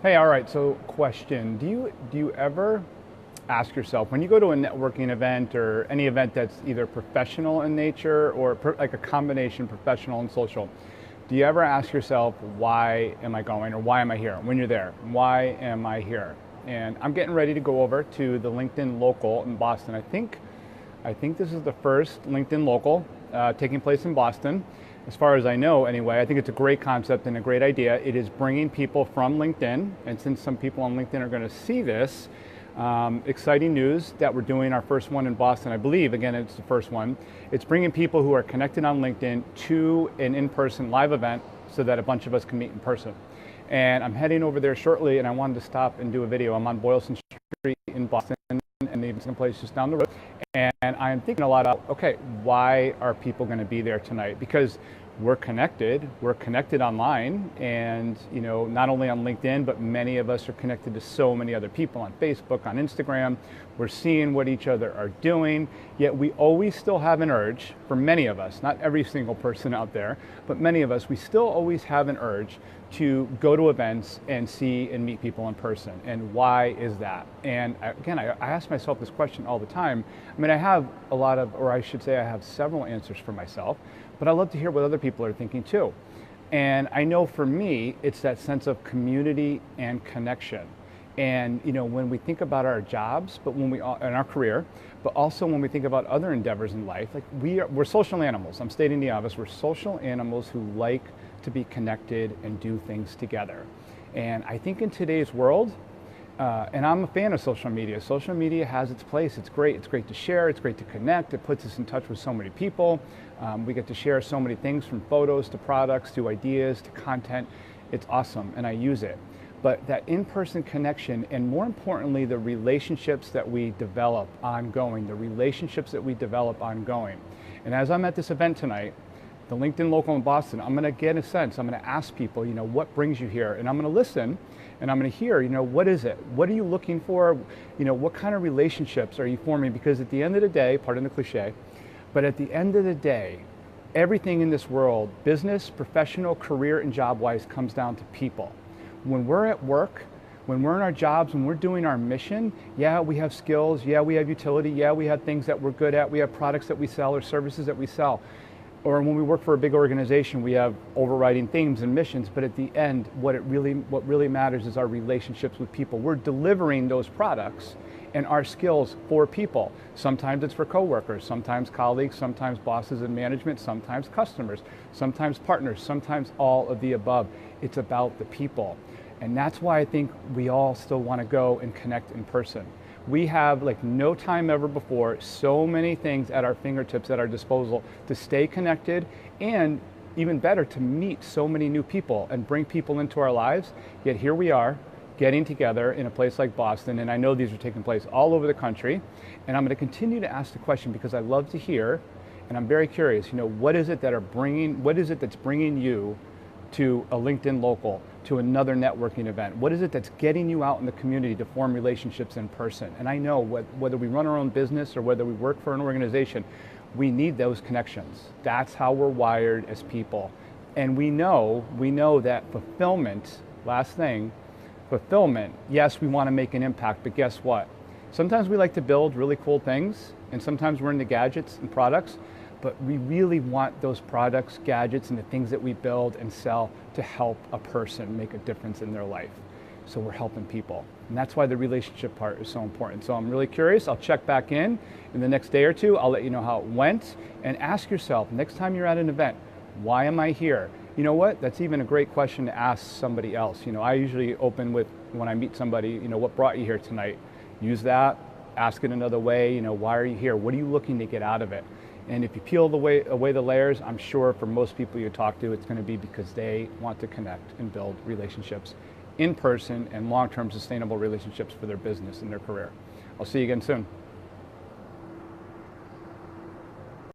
Hey, all right, so question. Do you ever ask yourself when you go to a networking event or any event that's either professional in nature or like a combination professional and social, do you ever ask yourself, why am I going or why am I here when you're there? Why am I here? And I'm getting ready to go over to the LinkedIn local in Boston. I think this is the first LinkedIn local taking place in Boston. As far as I know, anyway, I think it's a great concept and a great idea. It is bringing people from LinkedIn, and since some people on LinkedIn are going to see this, exciting news that we're doing our first one in Boston. I believe, again, it's the first one. It's bringing people who are connected on LinkedIn to an in-person live event so that a bunch of us can meet in person. And I'm heading over there shortly, and I wanted to stop and do a video. I'm on Boylston Street in Boston, and the event's place just down the road. And I am thinking a lot about, okay, why are people going to be there tonight? Because we're connected online, and not only on LinkedIn, but many of us are connected to so many other people on Facebook, on Instagram. We're seeing what each other are doing, yet we always still have an urge, for many of us, not every single person out there, but many of us, we still always have an urge to go to events and see and meet people in person. And why is that? And again, I ask myself this question all the time. I mean, I have a lot of, or I should say I have several answers for myself, but I love to hear what other people are thinking too. And I know for me, it's that sense of community and connection. And when we think about our jobs, but when we in our career, but also when we think about other endeavors in life, like we're social animals. I'm stating the obvious. We're social animals who like to be connected and do things together. And I think in today's world, and I'm a fan of social media. Social media has its place. It's great. It's great to share. It's great to connect. It puts us in touch with so many people. We get to share so many things, from photos to products to ideas to content. It's awesome, and I use it. But that in-person connection, and more importantly, the relationships that we develop ongoing, And as I'm at this event tonight, the LinkedIn local in Boston, I'm going to get a sense. I'm going to ask people, what brings you here? And I'm going to listen, and I'm going to hear, what is it? What are you looking for? What kind of relationships are you forming? Because at the end of the day, pardon the cliche, but at the end of the day, everything in this world, business, professional, career, and job-wise, comes down to people. When we're at work, when we're in our jobs, when we're doing our mission, yeah, we have skills, yeah, we have utility, yeah, we have things that we're good at, we have products that we sell or services that we sell. Or when we work for a big organization, we have overriding themes and missions, but at the end, what really matters is our relationships with people. We're delivering those products and our skills for people. Sometimes it's for coworkers, sometimes colleagues, sometimes bosses and management, sometimes customers, sometimes partners, sometimes all of the above. It's about the people. And that's why I think we all still want to go and connect in person. We have, like no time ever before, so many things at our fingertips, at our disposal, to stay connected, and even better, to meet so many new people and bring people into our lives. Yet here we are, getting together in a place like Boston, and I know these are taking place all over the country, and I'm going to continue to ask the question because I love to hear, and I'm very curious, what is it that's bringing you to a LinkedIn local, to another networking event? What is it that's getting you out in the community to form relationships in person? And I know whether we run our own business or whether we work for an organization, we need those connections. That's how we're wired as people. And we know that fulfillment, last thing, fulfillment, yes, we want to make an impact, but guess what? Sometimes we like to build really cool things, and sometimes we're into gadgets and products, but we really want those products, gadgets, and the things that we build and sell to help a person make a difference in their life. So we're helping people. And that's why the relationship part is so important. So I'm really curious. I'll check back in the next day or two. I'll let you know how it went. And ask yourself, next time you're at an event, why am I here? You know what? That's even a great question to ask somebody else. I usually open with, when I meet somebody, what brought you here tonight? Use that, ask it another way, why are you here? What are you looking to get out of it? And if you peel away the layers, I'm sure for most people you talk to, it's going to be because they want to connect and build relationships in person and long-term sustainable relationships for their business and their career. I'll see you again soon.